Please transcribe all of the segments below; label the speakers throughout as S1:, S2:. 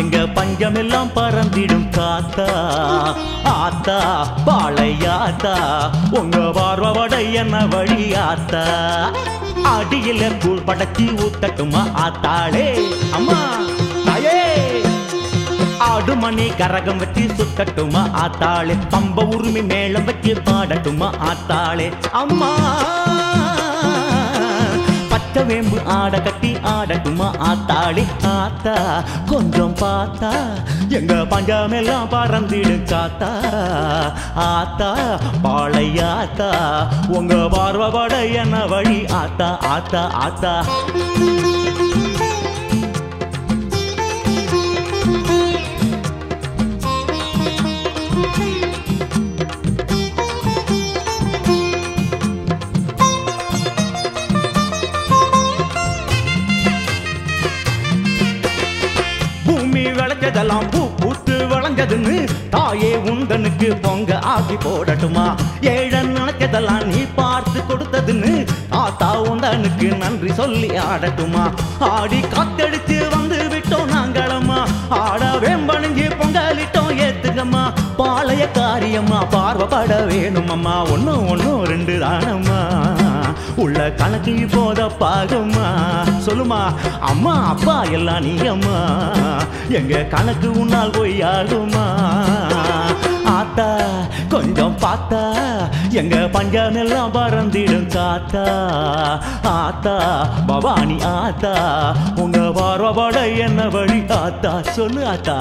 S1: எங்க பஞ்சமெல்லாம் பறந்திடும் காத்தா ஆத்தா பாளையாத்தா உங்க பார்வட என்ன வழியாத்தா அடியில கூழ் படைச்சி ஊத்தட்டுமா ஆத்தாளே அம்மா தாயே ஆடு மணி கரகம் வச்சு சுத்தட்டுமா ஆத்தாளே பம்ப உரிமை மேளம் வச்சு பாடட்டுமா ஆத்தாளே அம்மா பச்சை வேம்பு ஆட கட்டி ஆடட்டுமா ஆத்தாளி ஆத்தா கொஞ்சம் பார்த்தா எங்க பஞ்சமெல்லாம் பறந்திடு காத்தா ஆத்தா பாளையாத்தா உங்க பார்வட என்ன வழி ஆத்தா ஆத்தா ஆத்தா விளைச்சதெல்லாம் பூ பூத்து விளைஞ்சதுன்னு தாயே உந்தனுக்கு பொங்க ஆக்கி போடட்டுமா ஏழன் நினைச்சதெல்லாம் நீ பார்த்து கொடுத்ததுன்னு ஆத்தா உந்தனுக்கு நன்றி சொல்லி ஆடட்டுமா ஆடி காத்தடிச்சு வந்து விட்டோம் நாங்களம்மா ஆட வேம்பணிஞ்சு பொங்கலிட்டோம் ஏத்துக்கம்மா பாளைய காரியம்மா பார்வப்பட வேணுமம்மா ஒன்னு ரெண்டு தானம்மா உள்ள கணக்கு போத பாகம்மா சொல்லுமா அம்மா அப்பா எல்லாம் நீ அம்மா எங்க கணக்கு உன்னால் பொய்யாகுமா ஆத்தா கொஞ்சம் பார்த்தா எங்க பஞ்சமெல்லாம் பறந்திடும் காத்தா ஆத்தா பவானி ஆத்தா உங்க பார்வப்பட என்ன வழி ஆத்தா சொல்லு ஆத்தா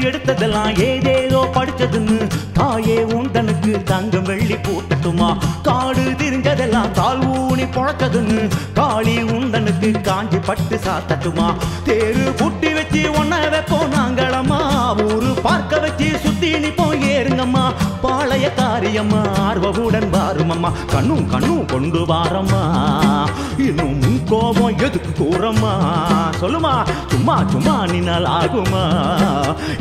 S1: எடுத்ததெல்லாம் ஏதேதோ படிச்சதுன்னு தாயே உந்தனுக்கு தங்கம் வெள்ளி போட்டட்டுமா காடு திரிஞ்சதெல்லாம் கால் ஊனி பொழச்சதுன்னு காளி உந்தனுக்கு காஞ்சி பட்டு சாத்தட்டுமா தேரு புட்டி வச்சு ஒன்ன வைப்போம் நாங்களம்மா ஊரு பார்க்க வச்சு சுத்தி நிப்போம் ஏறுங்கம்மா பாளைய காரியம்மா ஆர்வவுடன் வாருமம்மா கண்ணும் கொண்டு வாரம்மா இன்னும் கோபம் எதுக்கு கூறம்மா சொல்லுமா சும்மா நின்னால் ஆகுமா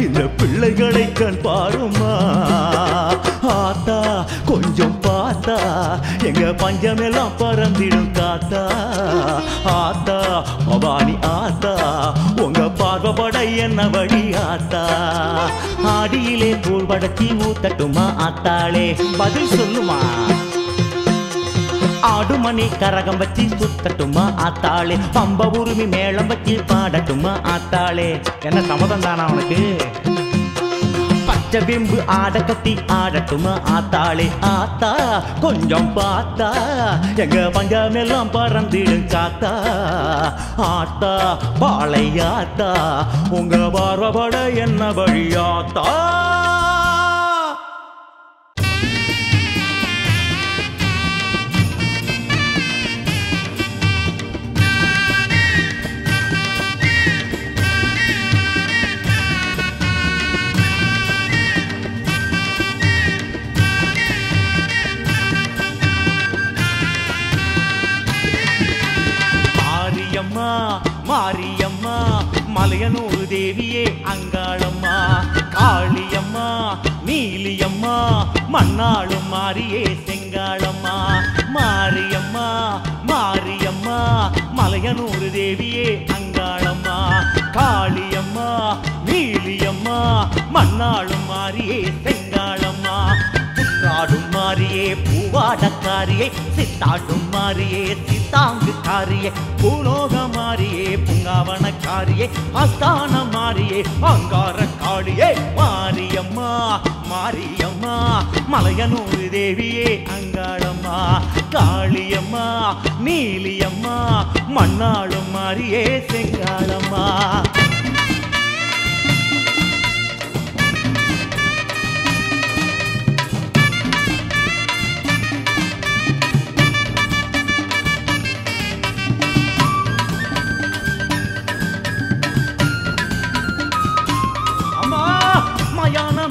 S1: இந்த பிள்ளைகளை கண் பாருமா ஆத்தா கொஞ்சம் பார்த்தா எங்க பஞ்சமெல்லாம் பறந்திடும் காத்தா ஆத்தா பவானி ஆத்தா உங்க பார்வப்பட என்ன வழி ஆத்தா ஆடியிலே கூழ் படைச்சி ஊத்தட்டுமா ஆத்தாளே பதில் சொல்லுமா ஆடு மணி கரகம் வச்சு சுத்தட்டுமா ஆத்தாளே பம்ப உரிமை மேளம் வச்சு பாடட்டுமா ஆத்தாளே என்ன சம்மதம் தானா அவனுக்கு பச்சை பிம்பு ஆட கட்டி ஆடட்டுமா ஆத்தாளே ஆத்தா கொஞ்சம் பார்த்தா எங்க பஞ்சமெல்லாம் பறந்திடும் காத்தா ஆத்தா பாளையாத்தா உங்க பார்வப்பட என்ன வழியாத்தா மாரியம்மா மலையனூர் தேவியே அங்காளம்மா காளியம்மா நீலியம்மா மண்ணாளும் மாரியே செங்காளம்மா மாரியம்மா மலையனூர் தேவியே அங்காளம்மா காளியம்மா நீலியம்மா மண்ணாளும் மாரியே செங்காளம்மா புற்றாடும் மாரியே பூவாடக்காரியே சித்தாடும் மாரியே சித்தாங்கு காரியே பூலோக மாரியே புங்காவனக்காரியே அஸ்தான மாரியே அங்கார காளியே மாரியம்மா மலையனூர் தேவியே அங்காளம்மா காளியம்மா நீலியம்மா மண்ணாளும் மாரியே செங்காளம்மா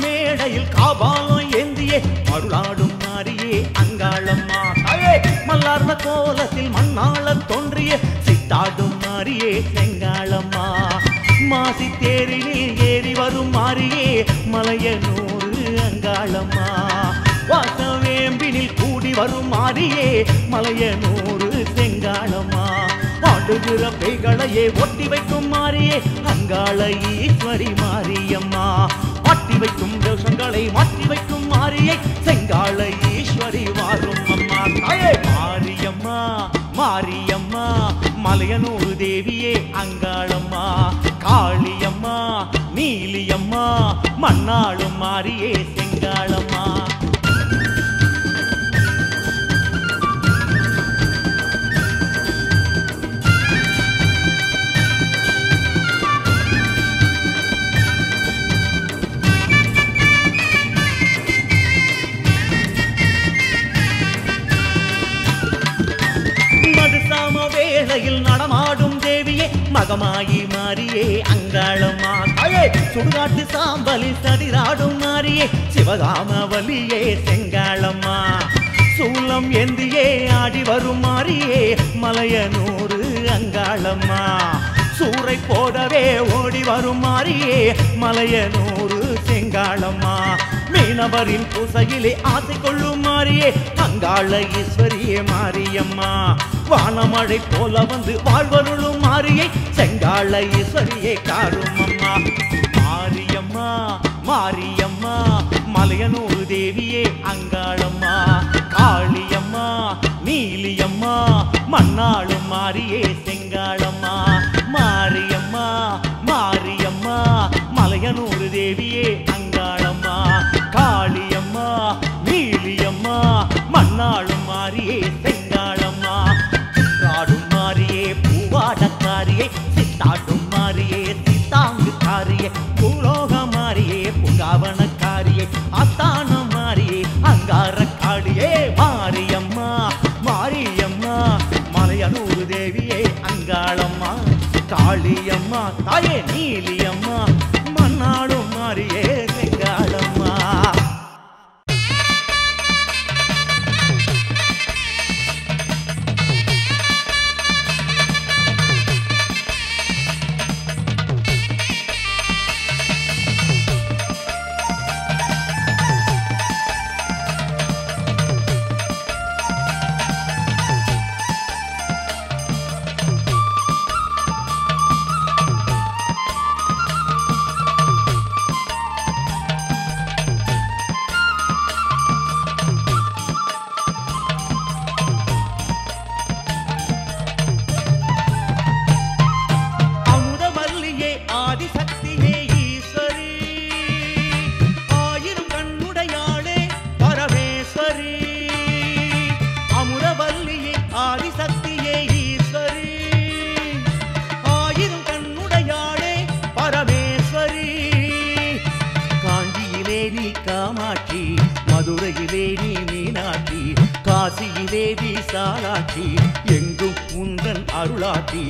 S1: மேடையில் காபாலம் ஏந்தியே அருளாடும் மாரியே அங்காளம்மா தாயே மல்லார்ந்த கோலத்தில் மண்ணாள தோன்றிய சித்தாடும் மாரியே செங்காளம்மா மாசி தேரினில் ஏறி வரும் மாரியே மலையனூர் அங்காளம்மா வாசவேம்பினில் கூடி வரும் மாரியே மலையனூர் செங்காளம்மா ஆடுகிற பேய்களையே ஒட்டி வைக்கும் மாரியே அங்காள ஈஸ்வரி மாரியம்மா மாட்டி வைக்கும் தோஷங்களை மாற்றி வைக்கும் மாரியை செங்காள ஈஸ்வரி வாரும் அம்மா தாயே மாரியம்மா மாரியம்மா மலையனூர் தேவியே அங்காளம்மா காளியம்மா நீலியம்மா மண்ணாளும் மாரியே செங்காளம்மா வேளையில் நடமாடும் தேவியே மகமாயி மாரியே அங்காளம்மா தாயே சுடுகாட்டு சாம்பலில் சதிராடும் மாரியே சிவகாமவல்லியே செங்காளம்மா சூலம் ஏந்தியே ஆடி வரும் மாரியே மலையனூர் அங்காளம்மா சூறை போடவே ஓடி வரும் மாரியே மலையனூர் செங்காளம்மா மீனவரின் பூசையிலே ஆசை கொள்ளும் மாரியே அங்காள ஈஸ்வரியே மாரியம்மா வானமழை போல வந்து வாழ்வருளும் மாரியை செங்காள ஈஸ்வரியே காரும் அம்மா மாரியம்மா மாரியம்மா மலையனூர் தேவியே அங்காளம்மா காளியம்மா நீலியம்மா மண்ணாளும் மாரியே செங்காளம்மா மாரியம்மா மாரியம்மா மலையனூர் தேவியே அங்காளம்மா காளியம்மா நீலியம்மா மண்ணாளும் மாரியே செங்காளம்மா காடும் மாரியே பூவாடக்காரியே சித்தாடும் மாரியே சித்தாங்கு காரியே பூலோக மாரியே புங்காவனக்காரியே அத்தான மாரியே அங்காரக்காடியே மாரியம்மா மாரியம்மா மலையனூர் தேவியே அங்காளம்மா காளியம்மா தாயே நீலியம்மா மண்ணாளும் மாரியே செங்காளம்மா காமாட்சி மதுரையிலே நீ மீனாட்சி காசியிலே விசாலாட்சி எங்கும் உந்தன் அருளாட்சி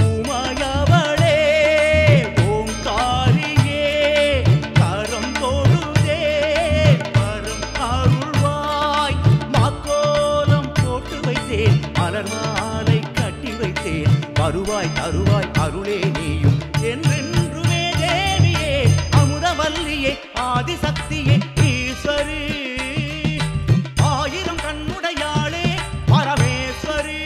S1: உமையவளே ஓங்காரியே கரம் தொழுதே கரம் அருள்வாய் மாக்கோலம் போட்டு வைத்தேன் மலர் மாலை கட்டி வைத்தேன் வருவாய் தருவாய் அருளே நீயும் என்றென்றுமே தேவியே அமுதவல்லியே ஆதிசக்தியே ஈஸ்வரி ஆயிரம் கண்ணுடையாளே பரமேஸ்வரி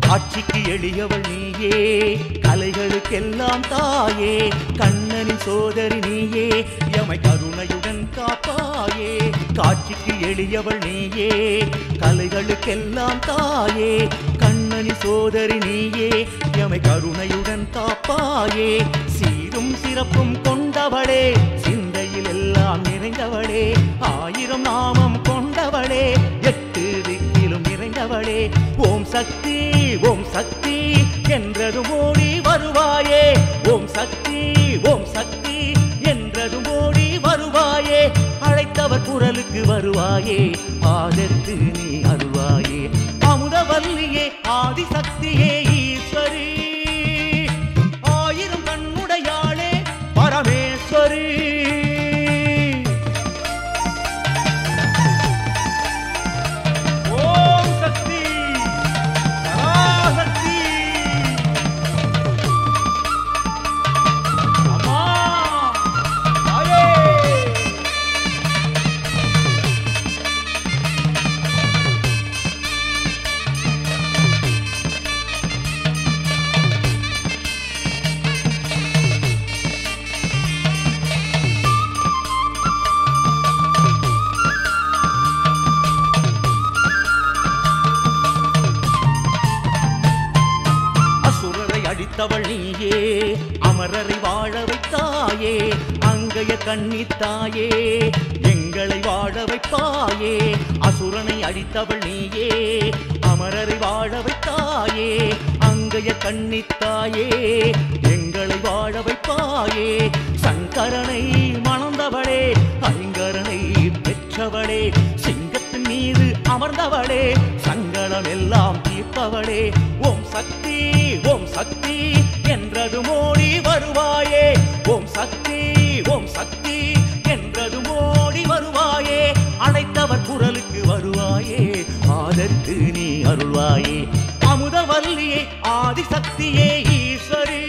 S1: காட்சிக்கு எளியவள் நீயே கலைகளுக்கெல்லாம் தாயே கண்ணனின் சோதரி நீயே எமை கருணையுடன் காப்பாயே காட்சிக்கு எளியவள் நீயே கலைகளுக்கெல்லாம் தாயே கண்ணனின் சோதரி நீயே எமை கருணையுடன் காப்பாயே சீரும் சிறப்பும் கொண்டவளே சிந்தையில் எல்லாம் நிறைந்தவளே ஆயிரம் நாமம் கொண்டவளே எட்டு திக்கிலும் நிறைந்தவளே ஓம் சக்தி என்றதும் ஓடி வருவாயே ஓம் சக்தி ஓம் சக்தி என்றதும் ஓடி வருவாயே அழைத்தவர் குரலுக்கு வருவாயே ஆதரித்து நீ அருள்வாயே அமுதவல்லியே ஆதிசக்தியே ஈஸ்வரி ஆயிரம் கண்ணுடையாளே பரமேஸ்வரி ஓம் சக்தி பராசக்தி அம்மா தாயே அடித்தவள் நீயே அமரரை வாழ வைத்தாயே அங்கைய கண்ணித்தாயே எங்களை வாழ வைப்பாயே அசுரனை அடித்தவள் நீயே அமரரை வாழ வைத்தாயே அங்கைய கண்ணித்தாயே எங்களை வாழ வைப்பாயே சங்கரனை மணந்தவளே ஐங்கரனை பெற்றவளே சிங்கத்தின் மீது அமர்ந்தவளே சங்கடம் எல்லாம் தீர்ப்பவளே ஓம் சக்தி ஓம் சக்தி என்றதும் ஓடி வருவாயே ஓம் சக்தி என்றதும் ஓடி வருவாயே அழைத்தவர் குரலுக்கு வருவாயே ஆதரித்து நீ அருள்வாயே அமுதவல்லியே ஆதிசக்தியே ஈஸ்வரி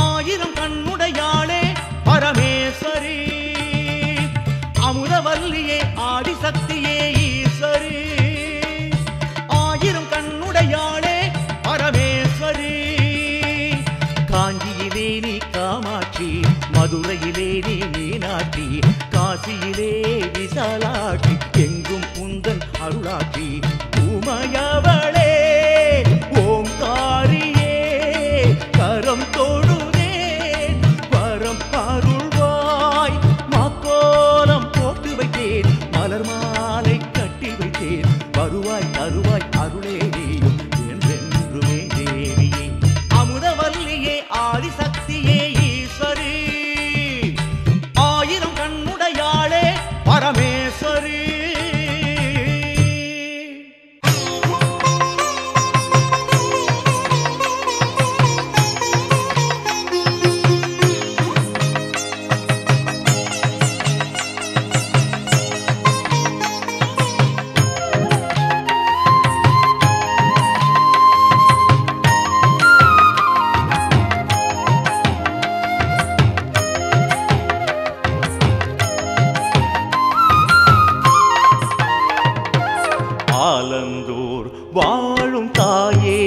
S1: ஆயிரம் கண்ணுடையாளே பரமேஸ்வரி அமுதவல்லியே ஆதிசக்தியே ஈஸ்வரி ஆயிரம் கண்ணுடையாளே பரமேஸ்வரி காஞ்சியிலே நீ காமாட்சி மதுரையிலே நீ மீனாட்சி காசியிலே விசாலாட்சி எங்கும் உந்தன் அருளாட்சி உமையவளே ஓங்காரியே கரம் தொழுதேன் வரம் அருள்வாய் மாக்கோலம் போட்டு வைத்தேன் மலர் மாலை கட்டி வைத்தேன் வருவாய் தருவாய் அருளே நீயும் என்றென்றுமே தேவியே அமுதவல்லியே ஆதிசக்தியே ஈஸ்வரி ஆயிரம் கண்ணுடையாளே பரமேஸ்வரி ஆலந்தூர் வாழும் தாயே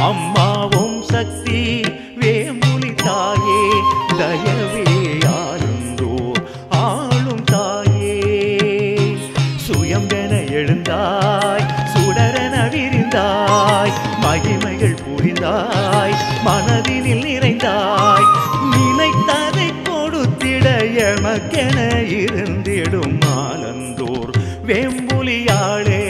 S1: அம்மா ஓம் சக்தி வேம்புலி தாயே தயவே ஆலந்தூர் ஆளும் தாயே சுயம் என எழுந்தாய் சுடரென விரிந்தாய் மகிமைகள் புரிந்தாய் மனதினில் நிறைந்தாய் நினைத்ததை கொடுத்திட எமக்கென இருந்திடும் ஆலந்தூர் வேம்புலியாளே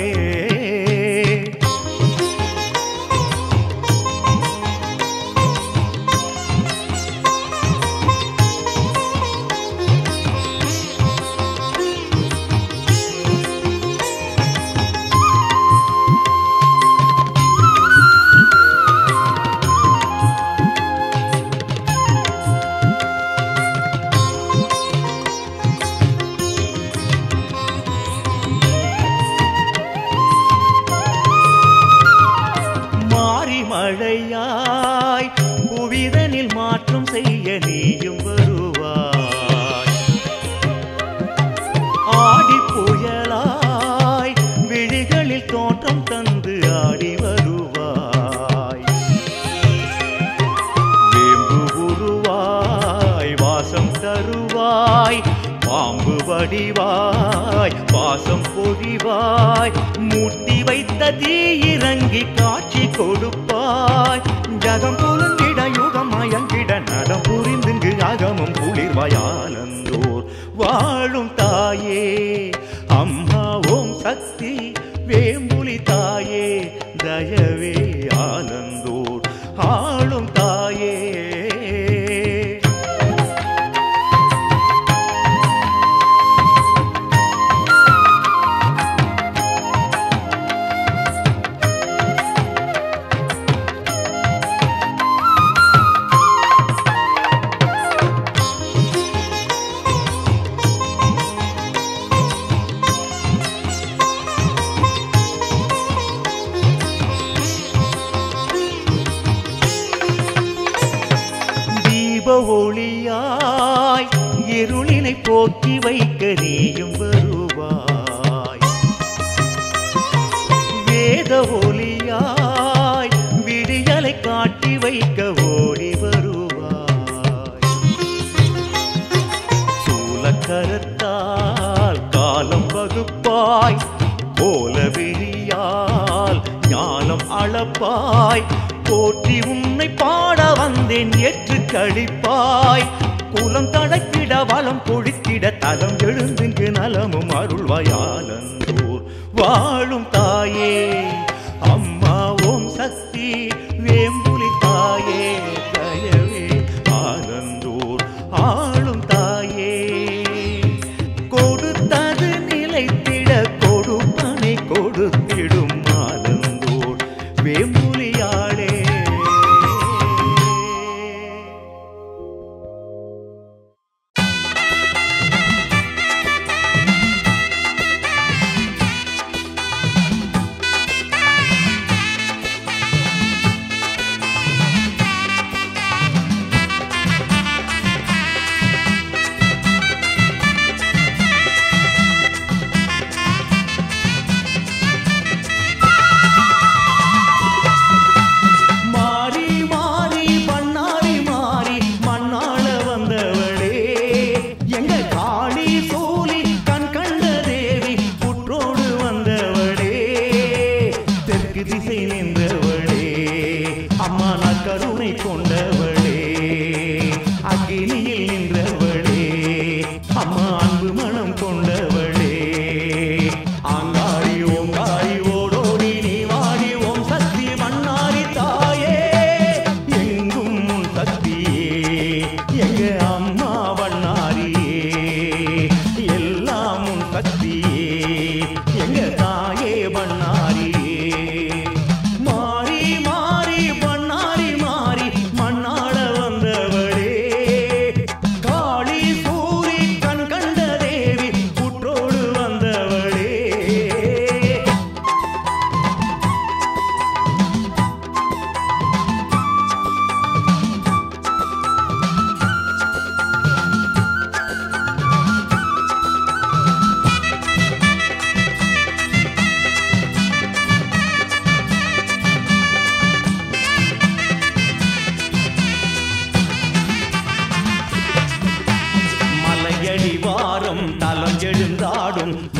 S1: மழையாய் புவிதனில் மாற்றம் செய்ய நீயும் வருவாய் ஆடி புயலாய் விழிகளில் தோற்றம் தந்து ஆடி வருவாய் வேம்பு உருவாய் வாசம் தருவாய் பாம்பு வடிவாய் பாசம் பொழிவாய் மூட்டி வைத்த தீ இறங்கி காட்சி கொடுப்பாய் ஜகம் புலந்திட யுகம் மயங்கிட நடம் புரிந்துங்கு அகமும் குளிர்வாய் ஆலந்தூர் வாழும் தாயே அம்மா ஓம் சக்தி வேம்புலி தாயே தயவே ஆலந்தூர் போக்கி வைக்க நீயும் வருவாய். வேத ஒலியாய் விடியலை காட்டி வைக்க ஓடி வருவாய். சூலக்கரத்தால் காலம் வகுப்பாய், கோல விழியால் ஞானம் அளப்பாய். போற்றி உன்னை பாட வந்தேன் ஏற்று கழிப்பாய். குலம் தடைக்கிட வளம் கொழித்திட தலம் எழுந்துங்கு நலமும் அருள்வாயாலந்தூர் வாழும் தாயே அம்மா ஓம் சக்தி வேம்புலி தாயே தயவே ஆலந்தூர் ஆளும் தாயே. கொடுத்தது நிலைத்திட கொடுப்பனை கொடுத்திடும் ஆலந்தூர் வேம்புலியாளே.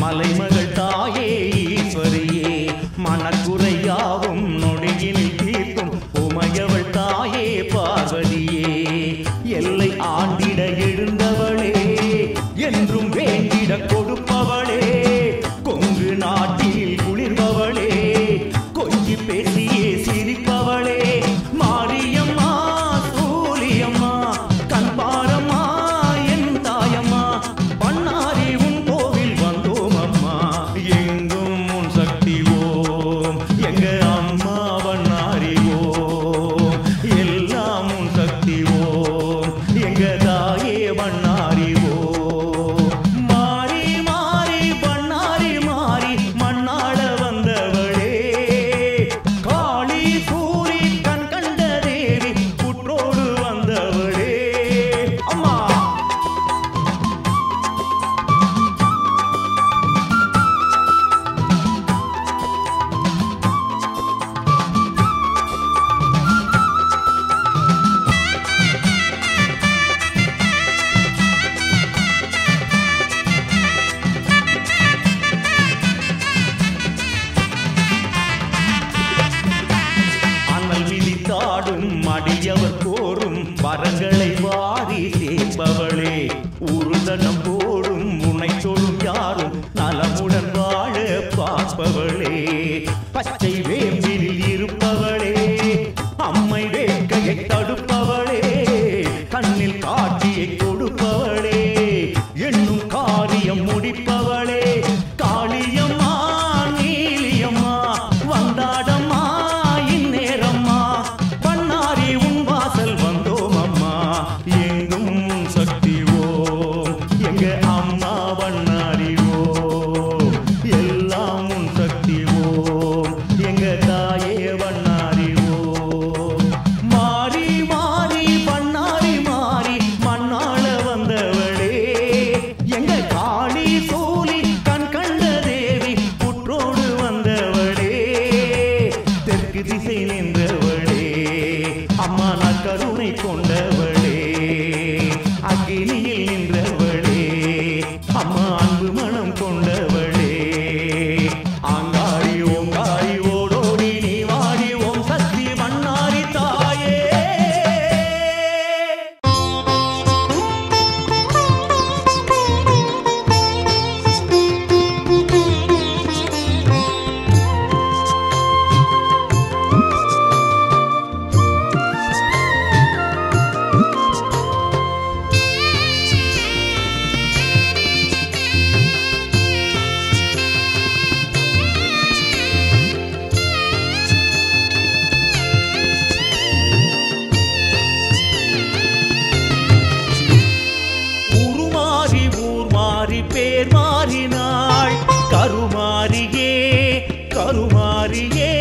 S1: மலைமகள் தாயே ஈஸ்வரியே மனக்குறையாவும் நொடியில் தீர்க்கும் உமையவள் தாயே பார்வதியே. எல்லை ஆண்டிட எழுந்தவளே என்றும் வேண்டிட கொடுப்பவளே. கொங்கு நாட்டில் குளிர்பவளே கொஞ்சி பேசியே சிரிப்பவளே. மாரியம்மா சூலியம்மா கண்பாரம்மா என் தாயம்மா. பண்ணாரி உன் கோவில் வந்தோம் அம்மா எங்கும் உன் சக்தி ஓம். எங்க அம்மா பண்ணாரி ஓம் எல்லாம் உன் சக்தி ஓம். எங்க தாயே பண்ணாரி ஓம். மாறி மாறி பண்ணாரி மாறி அன்பு மனம் கொண்டவளே ஆங்காரி ஓங்காரி ஓடோடி நீ வாடி ஓம் சக்தி மன்னாரி தாயே பேர் மாறினாள் கருமாரியே கருமாரியே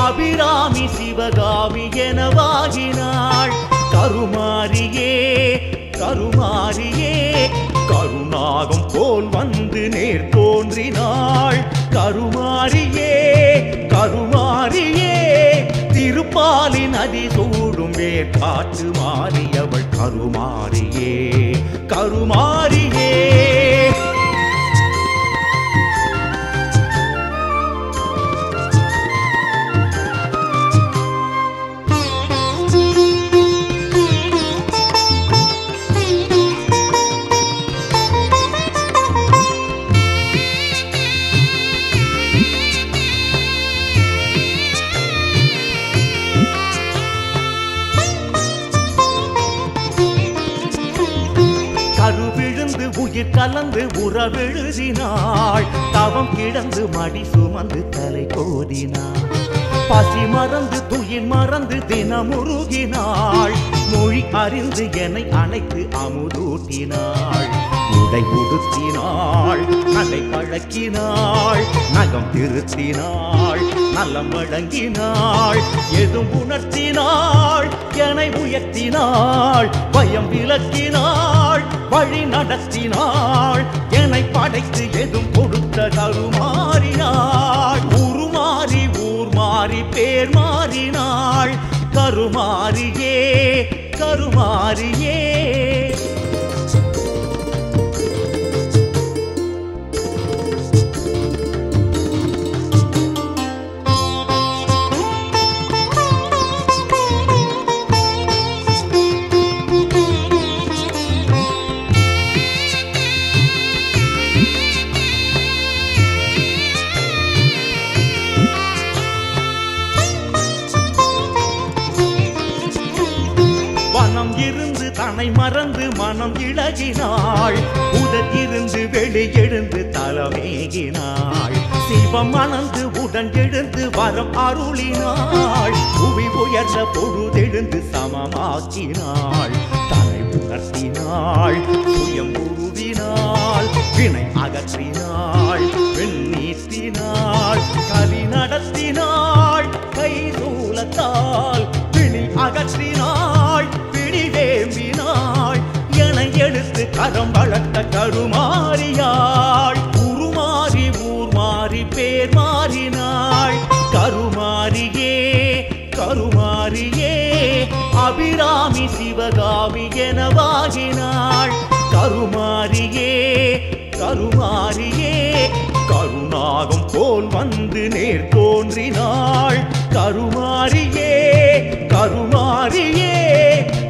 S1: அபிராமி சிவகாமி எனவாகினாள் கருமாரியே கருமாரியே கருணாகம் போல் வந்து நேர் தோன்றினாள் கருமாரியே கருமாரியே திருப்பாலி நதி சூடும் வேற்காட்டு மாறியவள் கருமாரியே கருமாரியே கருவிழுந்து உயிர் கலந்து உறவெழுதினாள் தவம் கிடந்து மடி சுமந்து தலை கோதினாள் பசி மறந்து துயில் மறந்து தினமுருகினாள் மொழி அறிந்து என்னை அணைத்து அமுதூட்டினாள் உடை உடுத்தினாள் நடை பழக்கினாள் நகம் திருத்தினாள் நலம் வழங்கினாள் எதும் உணர்த்தினாள் என்னை உயர்த்தினாள் பயம் விலக்கினாள் வழி நடத்தினாள் என்னை படைத்து எதும் கொடுத்த கருமாறினாள் உருமாறி ஊர் மாறி பேர் மாறினாள் கருமாரியே கருமாரியே இருந்து தன்னை மறந்து மனம் இழகினாள் உடல் இருந்து வெளியெழுந்து தலமேகினாள் சிவம் மணந்து உடன் எழுந்து வரம் அருளினாள் புவி உயர்ந்த பொழுதெழுந்து சமமாக்கினாள் தலை உணர்த்தினாள் சுயம் உருவினாள் வினை அகற்றினாள் பெண் நீத்தினாள் கலி நடத்தினாள் கை சூலத்தால் பிணி அகற்றினாள் வேம்பினாள் என எடுத்து கரம் வளர்த்த கருமாறியாள் உருமாறி ஊர் மாறி பேர் மாறினாள் கருமாரியே கருமாரியே அபிராமி சிவகாமி எனவாகினாள் கருமாரியே கருமாரியே கருணாகம் போல் வந்து நேர் தோன்றினாள் கருமாரியே கருமாரியே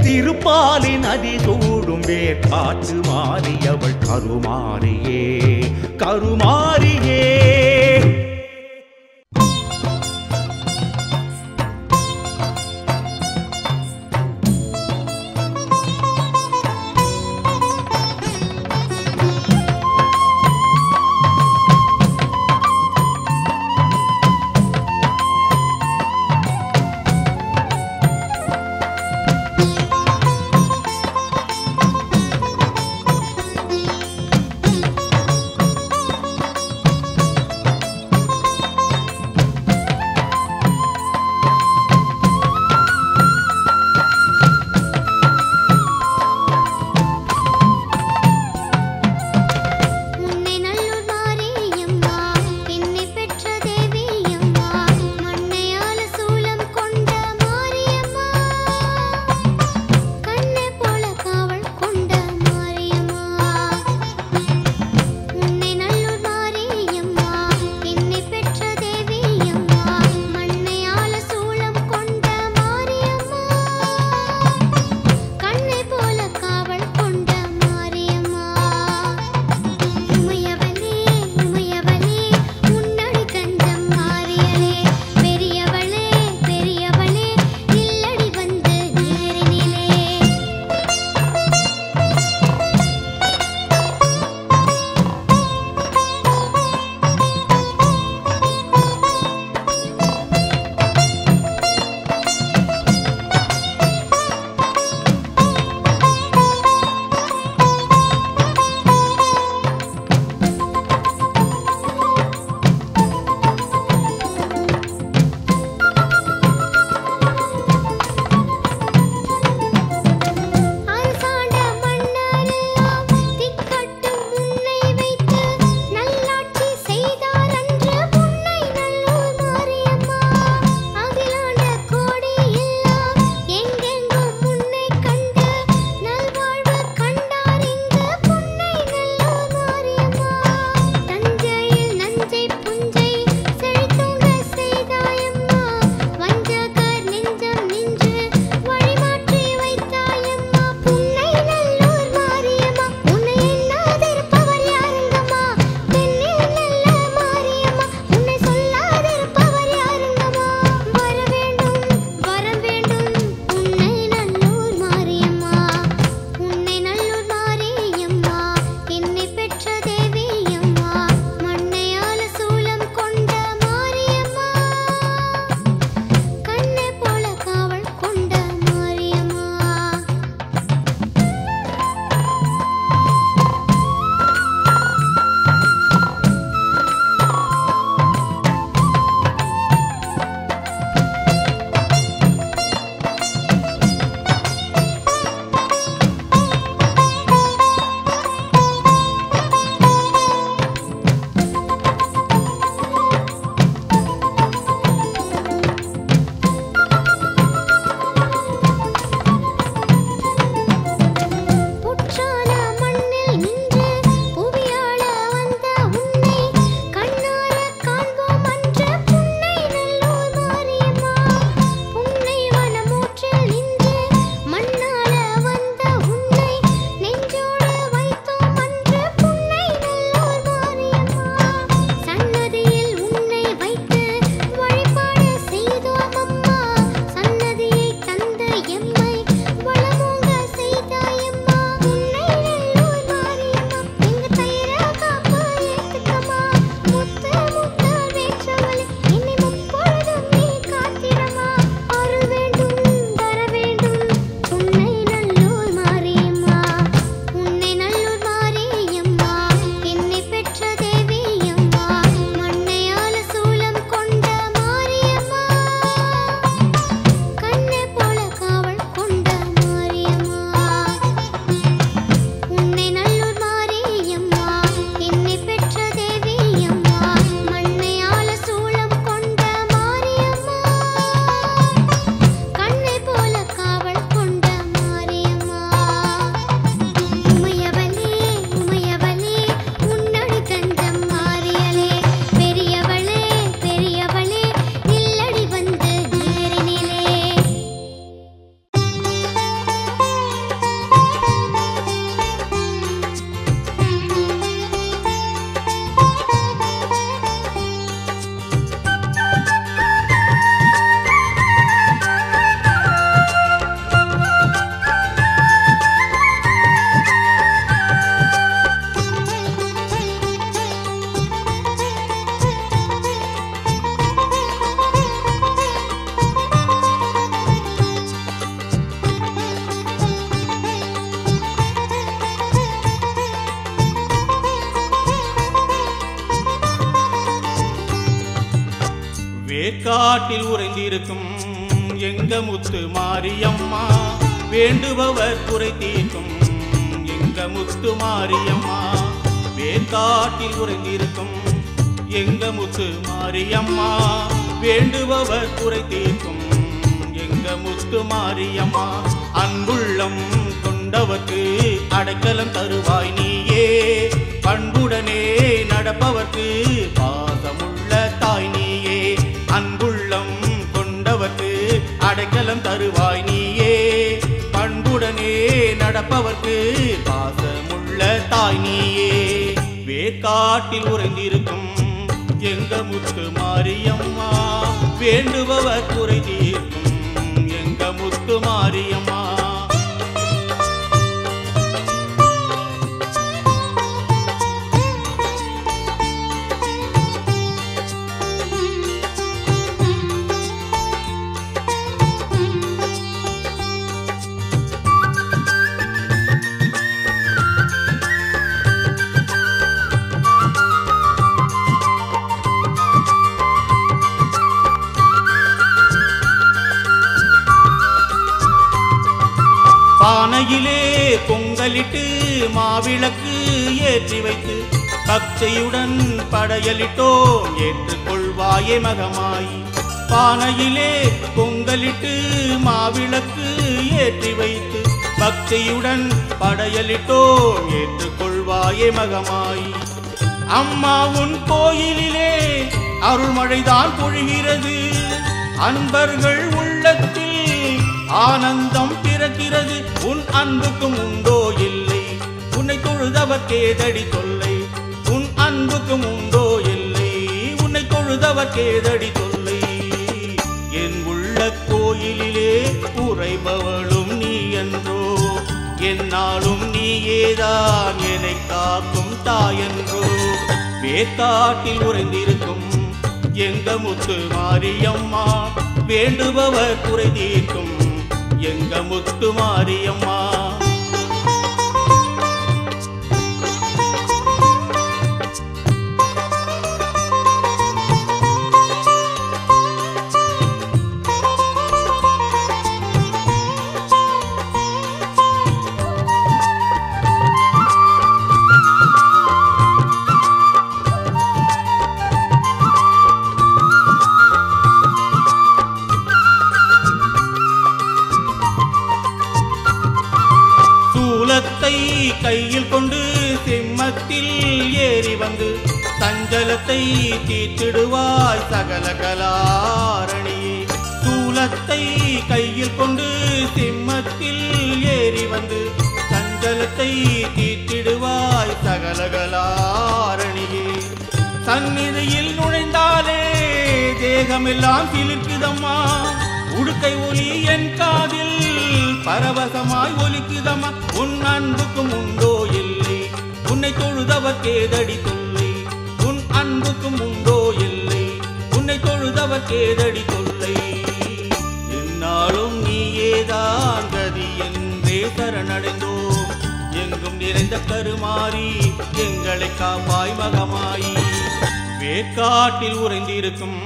S1: திருப்பாலி நதி சூடும் வேற்காட்டு மாறியவள் கருமாரியே கருமாரியே
S2: வேக்காட்டில் உறைந்திருக்கும் எங்க முத்து மாரியம்மா வேண்டுபவர் குறை தீர்க்கும் எங்க முத்து மாரியம்மா வேக்காட்டில் உறைந்திருக்கும் எங்க முத்து மாரியம்மா வேண்டுபவர் குறை தீர்க்கும் எங்க முத்து மாரியம்மா அன்புள்ளம் கொண்டவர்க்கு அடைக்கலம் தருவாய் நீயே பண்புடனே நடப்பவர்க்கு பாசமுள்ள தாய் நீயே அன்புள்ளம் கொண்டவர்க்கு அடைக்கலம் தருவாய் நீயே பண்புடனே நடப்பவர்க்கு பாசமுள்ள தாய் நீயே வேக்காட்டில் உறைந்திருக்கும் எங்க முத்து மாரியம்மா வேண்டுபவர் குறை தீர்க்கும் எங்க முத்து மாரியம்மா பானையிலே பொங்கலிட்டு மாவிளக்கு ஏற்றி வைத்து பக்தியுடன் படையலிட்டோம் ஏற்றுக்கொள்வாயே மகமாய் பானையிலே பொங்கலிட்டு மாவிளக்கு ஏற்றி வைத்து பக்தியுடன் படையலிட்டோம் ஏற்றுக்கொள்வாயே மகமாய் அம்மா உன் கோயிலிலே அருள்மழைதான் பொழிகிறது அன்பர்கள் உள்ளத்தில் ஆனந்தம் பிறக்கிறது உன் அன்புக்கும் உண்டோ இல்லை உன்னை தொழுதவர்க்கே தடி தொல்லை உன் அன்புக்கும் உண்டோ இல்லை உன்னை தொழுதவர்க்கே தடி தொல்லை என் உள்ள கோயிலிலே உறைபவளும் நீ என்றோ என்னாலும் நீயேதான் என்னை காக்கும் தாயென்றோ வேக்காட்டில் உறைந்திருக்கும் எங்க முத்து மாரியம்மா வேண்டுபவர் குறை தீர்க்கும் எங்க முத்து மாரியம்மா கையில் கொண்டு சிம்மத்தில் ஏறி வந்து சஞ்சலத்தை தீர்த்திடுவாய் சகல கலாரணியே சூலத்தை கையில் கொண்டு சிம்மத்தில் ஏறி வந்து சஞ்சலத்தை தீர்த்திடுவாய் சகல கலாரணியே சந்நிதியில் நுழைந்தாலே தேகமெல்லாம் சிலிர்க்குதம்மா உடுக்கை ஒலி என் காதில் பரவசமாய் ஒலிக்குதம்மா உன் அன்புக்கும் உண்டோ இல்லை உன்னை தொழுதவர்க்கே தடி தொல்லை உன் அன்புக்கும் உண்டோ இல்லை உன்னை தொழுதவர்க்கே தடி தொல்லை என்னாலும் நீயேதான் கதி என்றே சரணடைந்தோம் எங்கும் நிறைந்த கருமாறி எங்களை காப்பாய் மகமாயி வேக்காட்டில் உறைந்திருக்கும்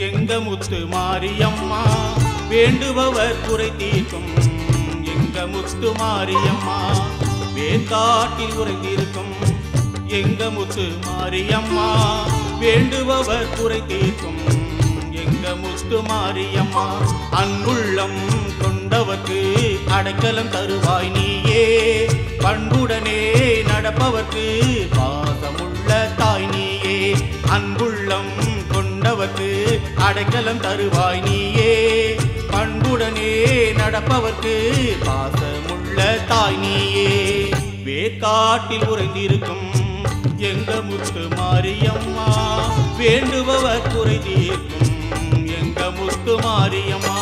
S2: எங்க முத்து மாரியம்மா வேண்டுபவர் குறை தீர்க்கும் எங்க முத்து மாரியம்மா வேக்காட்டில் உறைந்திருக்கும் எங்க முத்து மாரியம்மா வேண்டுபவர் குறை தீர்க்கும் எங்க முத்து மாரியம்மா அன்புள்ளம் கொண்டவர்க்கு அடைக்கலம் தருவாய் நீயே பண்புடனே நடப்பவர்க்கு பாசமுள்ள தாய் நீயே அன்புள்ளம் கொண்டவர்க்கு அடைக்கலம் தருவாய் நீயே பண்புடனே நடப்பவர்க்கு பாசமுள்ள தாய் நீயே வேக்காட்டில் உறைந்திருக்கும் எங்க முத்து மாரியம்மா வேண்டுபவர் குறை தீர்க்கும் எங்க முத்து மாரியம்மா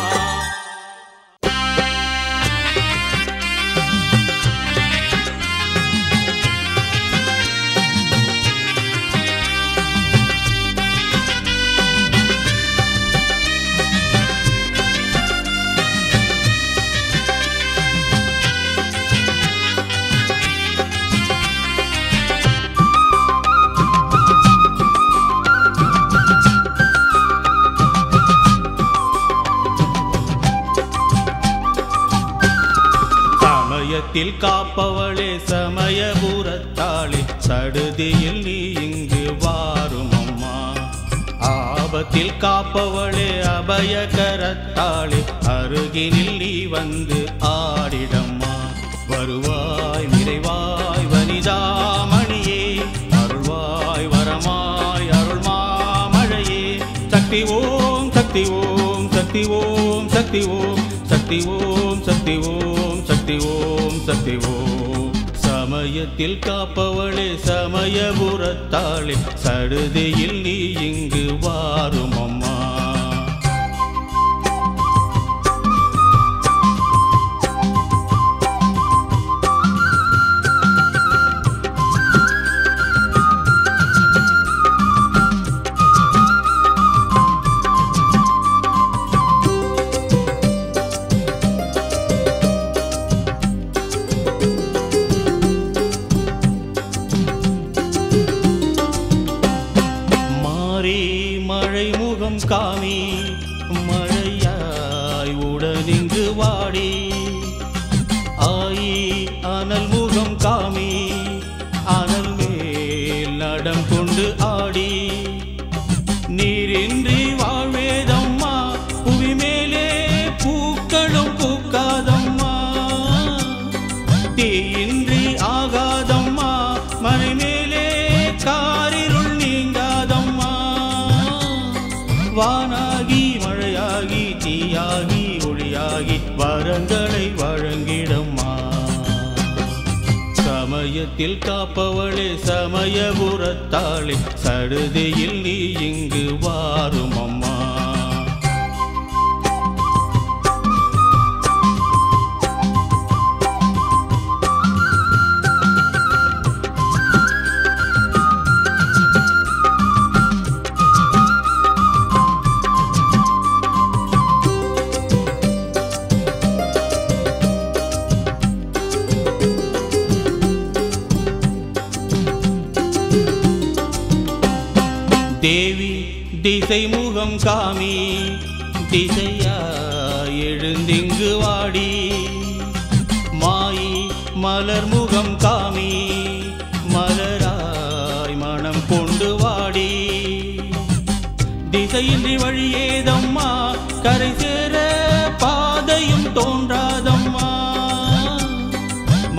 S2: சமயத்தில் காப்பவளே சமயபுரத்தாளே சடுதியில் நீ இங்கு வாரும் அம்மா ஆபத்தில் காப்பவளே அபயகரத்தாளே அருகினில் நீ வந்து ஆடிடம்மா வருவாய் விரைவாய் வனிதாமணியே அருள்வாய் வரமாய் அருள் மாமழையே சக்தி ஓம் சக்தி ஓம் சக்தி ஓம் சக்தி ஓம் சக்தி ஓம் சக்தி ஓம் சக்தி ஓம் சக்தி ஓம் சமயத்தில் காப்பவளே சமயபுரத்தாளே சடுதியில் நீ இங்கு வாரும் அம்மா மழைமுகம் காமி மழையாய் உடனிங்கு வாடி ஆயி அனல் முகம் காமி அனல் மேல் நடம் கொண்டு ஆடி நீரின்றி வாழ்வேதம்மா புவி மேலே பூக்களும் பூக்காதம்மா தீயின்றி ஆகாதம்மா மனை மேலே காரிருள் நீங்காதம்மா வானாகி மழையாகி தீயாகி ஒளியாகி வரங்களை வழங்கிடம்மா சமயத்தில் காப்பவளே சமயபுரத்தாளே சடுதியில் நீ இங்கு வாரும் அம்மா தேவி திசை முகம் காமி திசையா எழுந்திங்கு வாடி மாயி மலர் முகம் காமி மலராய் மனம் கொண்டு வாடி திசையின்றி வழியேதம்மா கரை சேர பாதையும் தோன்றாதம்மா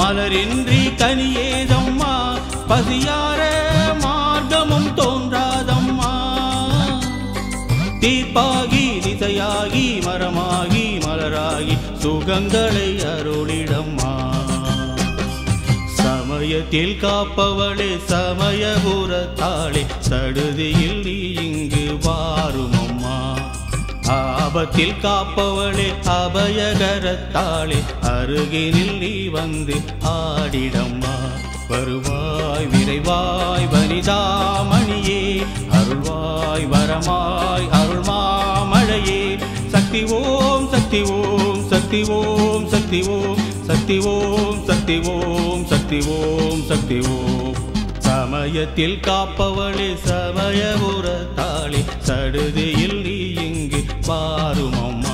S2: மலரின்றி கனியேதம்மா பசியார மார்க்கமும் தோன்றாதம்மா தீர்ப்பாகி திசையாகி மரமாகி மலராகி சுகங்களை அருளிடம்மா சமயத்தில் காப்பவளே சமயபுரத்தாளே சடுதியில் நீ இங்கு வாரும் அம்மா ஆபத்தில் காப்பவளே அபயகரத்தாளே அருகினில் நீ வந்து ஆடிடம்மா வருவாய் விரைவாய் வனிதாமணியே அருள்வாய் வரமாய் அருள் மாமழையே சக்தி ஓம் சக்தி ஓம் சக்தி ஓம் சக்தி ஓம் சக்தி ஓம் சக்தி ஓம் சக்தி ஓம் சக்தி ஓம் சமயத்தில் காப்பவளே சமயபுரத்தாளே சடுதியில் நீ இங்கு வாரும் அம்மா